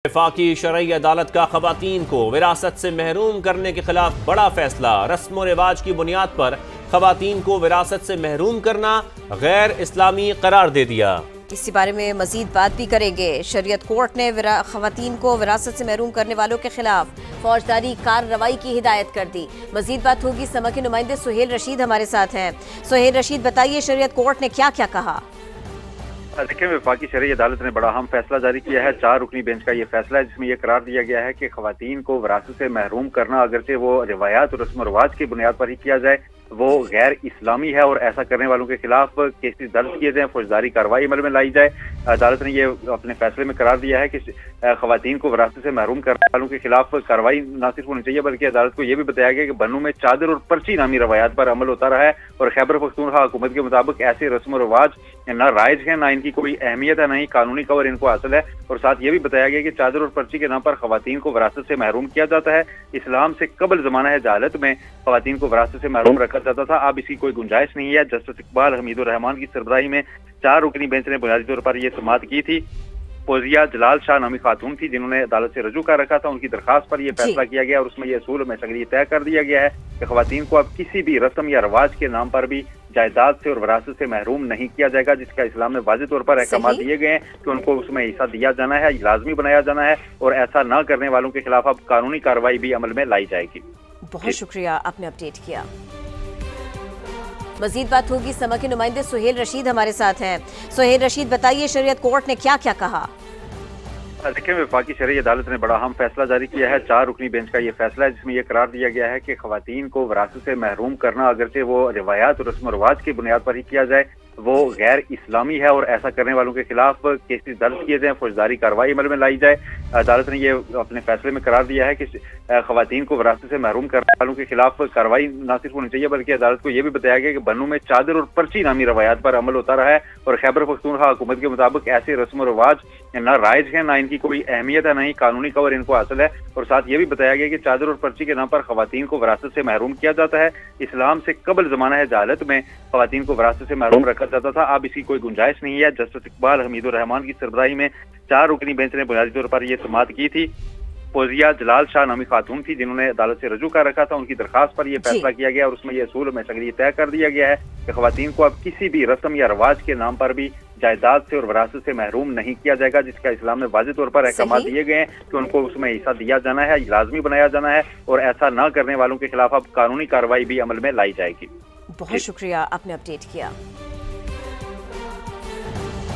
वफाकी शरई अदालत का खवातीन को विरासत से महरूम करने के खिलाफ बड़ा फैसला। रस्म व रिवाज की बुनियाद पर खवातीन को विरासत से महरूम करना गैर इस्लामी करार दे दिया। इसी बारे में मजीद बात भी करेंगे। शरीयत कोर्ट ने खवातीन को विरासत से महरूम करने वालों के खिलाफ फौजदारी कार्रवाई की हिदायत कर दी। मजीद बात होगी। समा के नुमाइंदे सुहेल रशीद हमारे साथ हैं। सुहेल रशीद, बताइए शरीयत कोर्ट ने क्या क्या कहा? देखिए, वफाकी शरई अदालत ने बड़ा अहम फैसला जारी किया है। 4 रुकनी बेंच का ये फैसला है जिसमें यह करार दिया गया है कि खवातीन को विरासत से महरूम करना अगरचे वो रिवायात और रस्म रिवाज की बुनियाद पर ही किया जाए, वो गैर इस्लामी है और ऐसा करने वालों के खिलाफ केसेस दर्ज किए जाए, फौजदारी कार्रवाई अमल में लाई जाए। अदालत ने ये अपने फैसले में करार दिया है कि खवातीन को विरासत से महरूम करने वालों के खिलाफ कार्रवाई न सिर्फ होनी चाहिए बल्कि अदालत को यह भी बताया गया कि बन्नू में चादर और पर्ची नामी रवायात पर अमल होता रहा है और खैबर पख्तूनख्वा हुकूमत के मुताबिक ऐसे रस्म और रिवाज न राइज है, न इनकी कोई अहमियत है, न ही कानूनी कवर इनको हासिल है। और साथ ये भी बताया गया कि चादर और पर्ची के नाम पर खवातीन को विरासत से महरूम किया जाता है। इस्लाम से कबल जमाना है जहालत में खवातीन को विरासत से महरूम रखा जाता था। अब इसकी कोई गुंजाइश नहीं है। जस्टिस इकबाल हमीदुर रहमान की सरबराही में 4 रुकनी बेंच ने बुनियादी तौर पर यह समाअत की थी। फौजिया जलाल शाह नामी खातून थी जिन्होंने अदालत से रजू कर रखा था। उनकी दरखास्त पर यह फैसला किया गया और उसमें यह असूल में सगरी तय कर दिया गया है कि खवातीन को अब किसी भी रस्म या रवाज के नाम पर भी जायदाद से और विरासत से महरूम नहीं किया जाएगा, जिसका इस्लाम में वाज़ेह तौर पर अहकाम दिए गए हैं कि उनको उसमें हिस्सा दिया जाना है, लाजमी बनाया जाना है और ऐसा न करने वालों के खिलाफ अब कानूनी कार्रवाई भी अमल में लाई जाएगी। बहुत शुक्रिया, आपने अपडेट किया। मजीद बात होगी। समा के नुमाइंदे सुहेल रशीद हमारे साथ हैं। सुहेल रशीद, बताइए शरीयत कोर्ट ने क्या क्या कहा? देखिए, वफाकी शरई अदालत ने बड़ा अहम फैसला जारी किया है। 4 रुकनी बेंच का ये फैसला है जिसमें यह करार दिया गया है कि खवातीन को विरासत से महरूम करना अगरचे वो रिवायात और रस्म रिवाज की बुनियाद पर ही किया जाए, वो गैर इस्लामी है और ऐसा करने वालों के खिलाफ केसेस दर्ज किए जाए, फौजदारी कार्रवाई अमल में लाई जाए। अदालत ने ये अपने फैसले में करार दिया है कि खवातीन को विरासत से महरूम करने वालों के खिलाफ कार्रवाई न सिर्फ होनी चाहिए बल्कि अदालत को यह भी बताया गया कि बन्नू में चादर और पर्ची नामी रवायात पर अमल होता रहा है और खैबर पख्तूनख्वा हुकूमत के मुताबिक ऐसे रस्म रिवाज न राइज है, न इनकी कोई अहमियत है, न ही कानूनी कवर इनको हासिल है। और साथ ये भी बताया गया कि चादर और पर्ची के नाम पर खवातीन को विरासत से महरूम किया जाता है। इस्लाम से कबल जमाना है जहालत में खवातीन को विरासत से महरूम रखा जाता था। अब इसकी कोई गुंजाइश नहीं है। जस्टिस इकबाल हमीदुर रहमान की सरबराही में 4 रुकनी बेंच ने बुनियादी तौर पर यह समाअत की थी। फौजिया जलाल शाह नामी खातून थी जिन्होंने अदालत से रजू कर रखा था। उनकी दरखास्त पर यह फैसला किया गया और उसमें यह असूल में सगरी तय कर दिया गया है कि खवातीन को अब किसी भी रस्म या रवाज के नाम पर भी जायदाद से और विरासत से महरूम नहीं किया जाएगा, जिसका इस्लाम में वाज़ेह तौर पर अहकाम दिए गए हैं कि उनको उसमें हिस्सा दिया जाना है, लाजमी बनाया जाना है और ऐसा न करने वालों के खिलाफ अब कानूनी कार्रवाई भी अमल में लाई जाएगी। बहुत शुक्रिया, आपने अपडेट किया।